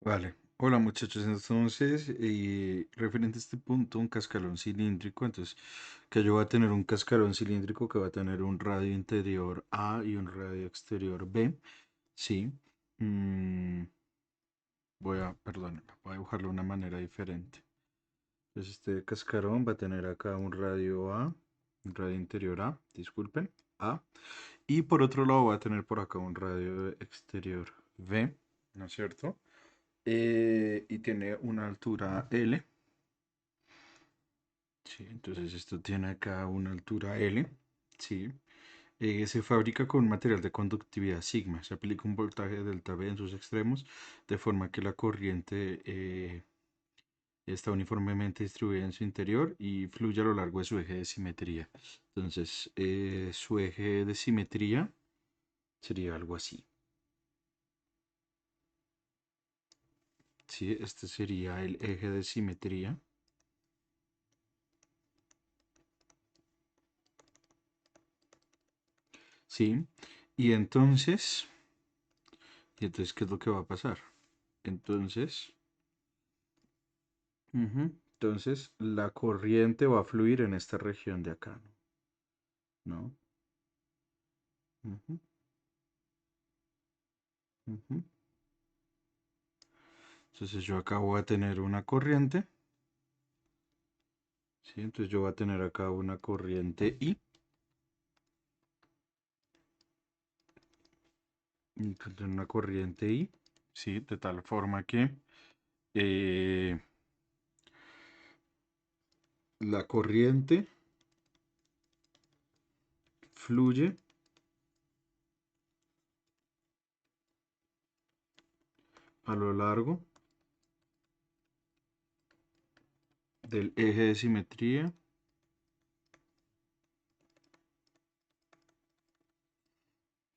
Vale, hola muchachos, entonces, referente a este punto, un cascarón cilíndrico, entonces, que yo voy a tener un cascarón cilíndrico que va a tener un radio interior A y un radio exterior B, sí, mm, perdón, voy a dibujarlo de una manera diferente. Entonces, este cascarón va a tener acá un radio A, un radio interior A, disculpen, A, y por otro lado va a tener por acá un radio exterior B, ¿no es cierto? Y tiene una altura L. Sí, entonces esto tiene acá una altura L. Sí. Se fabrica con material de conductividad sigma. Se aplica un voltaje delta V en sus extremos, de forma que la corriente está uniformemente distribuida en su interior y fluye a lo largo de su eje de simetría. Entonces, su eje de simetría sería algo así. Sí, este sería el eje de simetría. Sí. Y entonces, ¿qué es lo que va a pasar? Entonces, entonces la corriente va a fluir en esta región de acá, ¿no? Ujú, ujú. Entonces yo acá voy a tener una corriente, ¿sí? Entonces yo voy a tener acá una corriente I, entonces una corriente I, ¿sí? De tal forma que eh, la corriente fluye a lo largo del eje de simetría,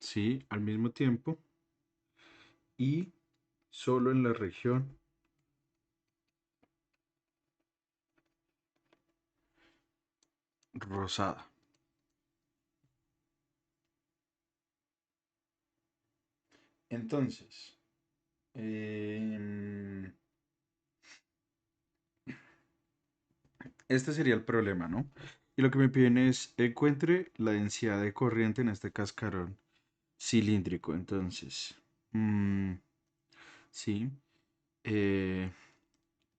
¿sí? Al mismo tiempo y solo en la región rosada. Entonces, em, este sería el problema, ¿no? Y lo que me piden es encuentre la densidad de corriente en este cascarón cilíndrico. Entonces, mm, sí. eh,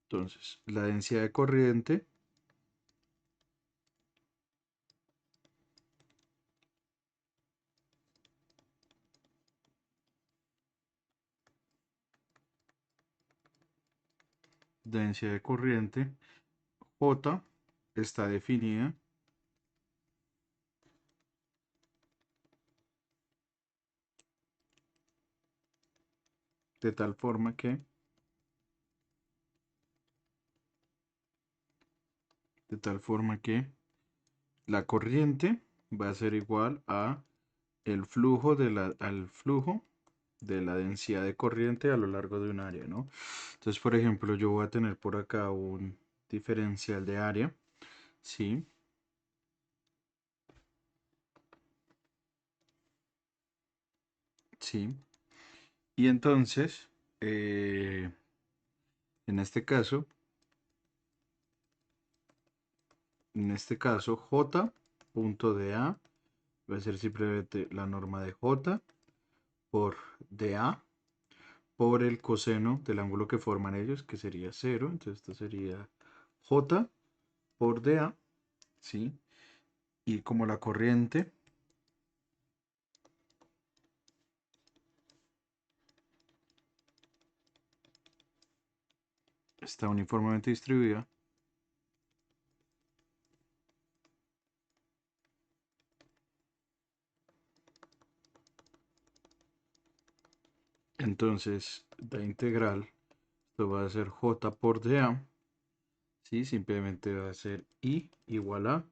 entonces, la densidad de corriente, densidad de corriente J está definida de tal forma que, de tal forma que la corriente va a ser igual a al flujo de la densidad de corriente a lo largo de un área, ¿no? Entonces, por ejemplo, yo voy a tener por acá un diferencial de área, ¿sí? Sí. Y entonces, eh, en este caso, J punto dA va a ser simplemente la norma de J por dA por el coseno del ángulo que forman ellos, que sería cero. Entonces, esto sería J por dA, ¿sí? Y como la corriente está uniformemente distribuida, entonces la integral, esto va a ser J por dA, ¿sí? Simplemente va a ser I igual a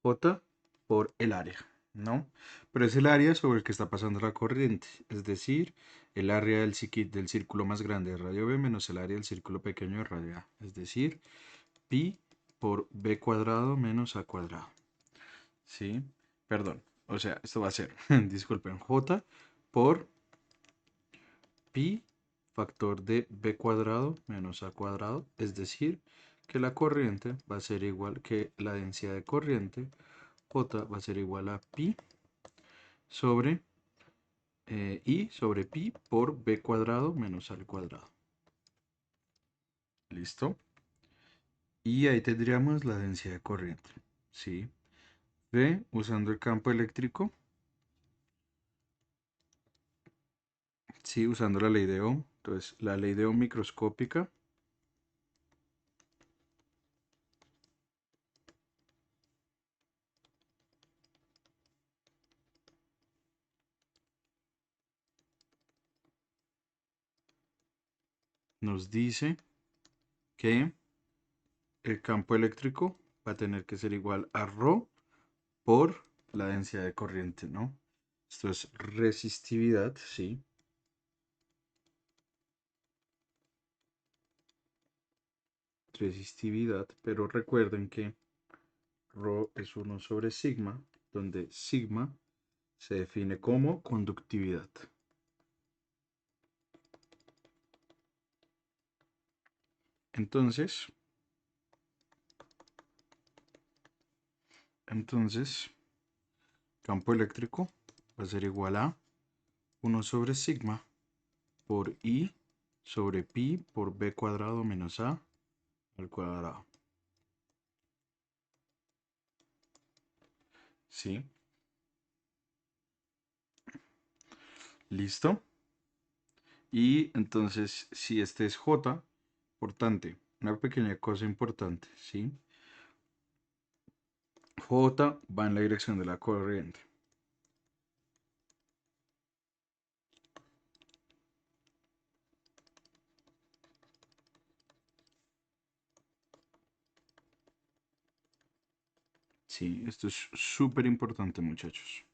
J por el área, ¿no? Pero es el área sobre el que está pasando la corriente, es decir, el área del círculo más grande de radio B menos el área del círculo pequeño de radio A, es decir, pi por B cuadrado menos A cuadrado, ¿sí? Perdón, o sea, esto va a ser, disculpen, J por pi factor de B cuadrado menos A cuadrado, es decir, que la corriente va a ser igual que la densidad de corriente, J va a ser igual a pi sobre I sobre pi por B cuadrado menos A al cuadrado. ¿Listo? Y ahí tendríamos la densidad de corriente, ¿sí? B, usando el campo eléctrico, sí, usando la ley de Ohm. Entonces, la ley de Ohm microscópica nos dice que el campo eléctrico va a tener que ser igual a ρ por la densidad de corriente, ¿no? Esto es resistividad, sí. Resistividad, pero recuerden que ρ es 1 sobre sigma, donde sigma se define como conductividad. Entonces, campo eléctrico va a ser igual a 1 sobre sigma por I sobre pi por B cuadrado menos A al cuadrado. ¿Sí? ¿Listo? Y entonces, si este es J, importante, una pequeña cosa importante, ¿sí? J va en la dirección de la corriente. Sí, esto es súper importante, muchachos.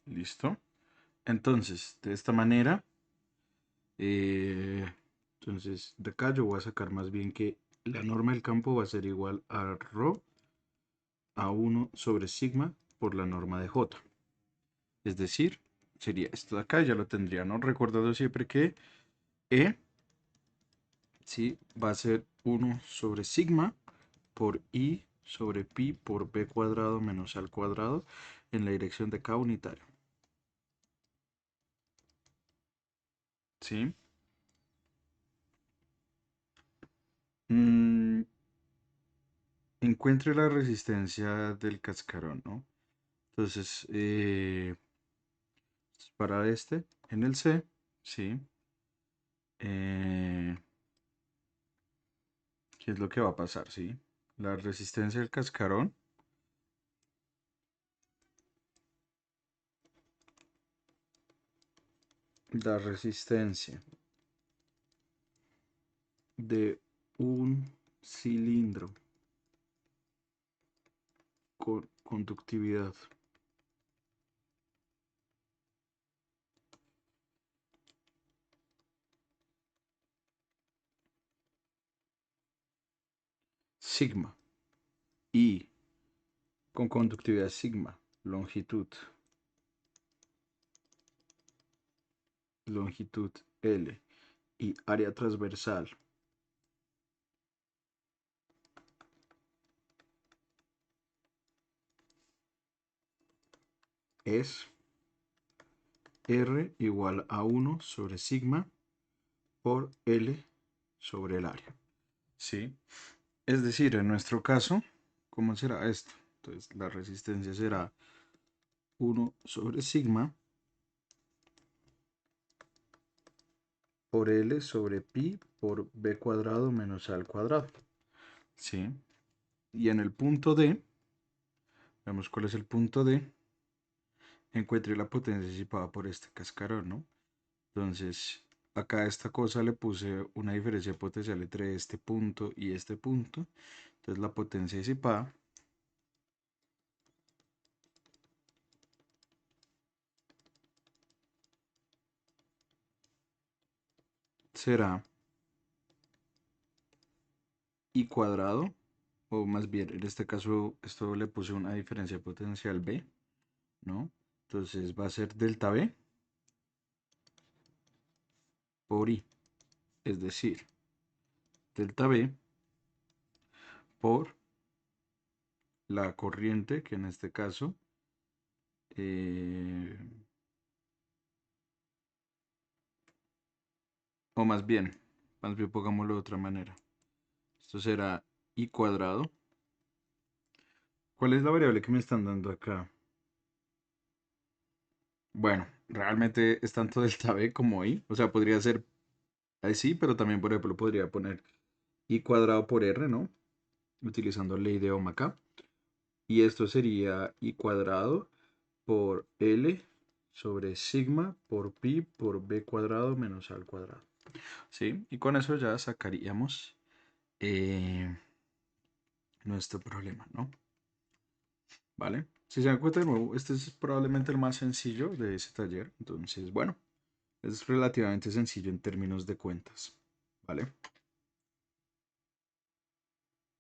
¿Listo? Entonces, de esta manera, entonces de acá yo voy a sacar más bien que la norma del campo va a ser igual a ρ a 1 sobre sigma por la norma de J. Es decir, sería esto de acá, ya lo tendría, ¿no? Recordando siempre que E, ¿sí? Va a ser 1 sobre sigma por I sobre pi por B cuadrado menos al cuadrado en la dirección de K unitario. ¿Sí? Mm, encuentre la resistencia del cascarón, ¿no? Entonces, para este, en el C, ¿sí? Eh, ¿Qué es lo que va a pasar, sí? La resistencia del cascarón, la resistencia de un cilindro con conductividad sigma y con conductividad sigma, longitud L y área transversal es R igual a 1 sobre sigma por L sobre el área. ¿Sí? Es decir, en nuestro caso, ¿cómo será esto? Entonces, la resistencia será 1 sobre sigma por L sobre pi por B cuadrado menos A al cuadrado. ¿Sí? Y en el punto D, vemos cuál es el punto D, encuentre la potencia disipada por este cascarón, ¿no? Entonces, acá a esta cosa le puse una diferencia potencial entre este punto y este punto. Entonces, la potencia disipada será I cuadrado, o más bien, en este caso, esto le puse una diferencia potencial B, ¿no? Entonces va a ser delta B por I, es decir, delta B por la corriente, que en este caso, eh, o más bien pongámoslo de otra manera. Esto será I cuadrado. ¿Cuál es la variable que me están dando acá? Bueno, realmente es tanto delta B como I. O sea, podría ser así, pero también, por ejemplo, podría poner I cuadrado por R, ¿no? Utilizando ley de Ohm acá. Y esto sería I cuadrado por L sobre sigma por pi por b cuadrado menos a al cuadrado. ¿Sí? Y con eso ya sacaríamos eh, nuestro problema, ¿no? ¿Vale? Si se dan cuenta de nuevo, este es probablemente el más sencillo de ese taller. Entonces, bueno, es relativamente sencillo en términos de cuentas. ¿Vale?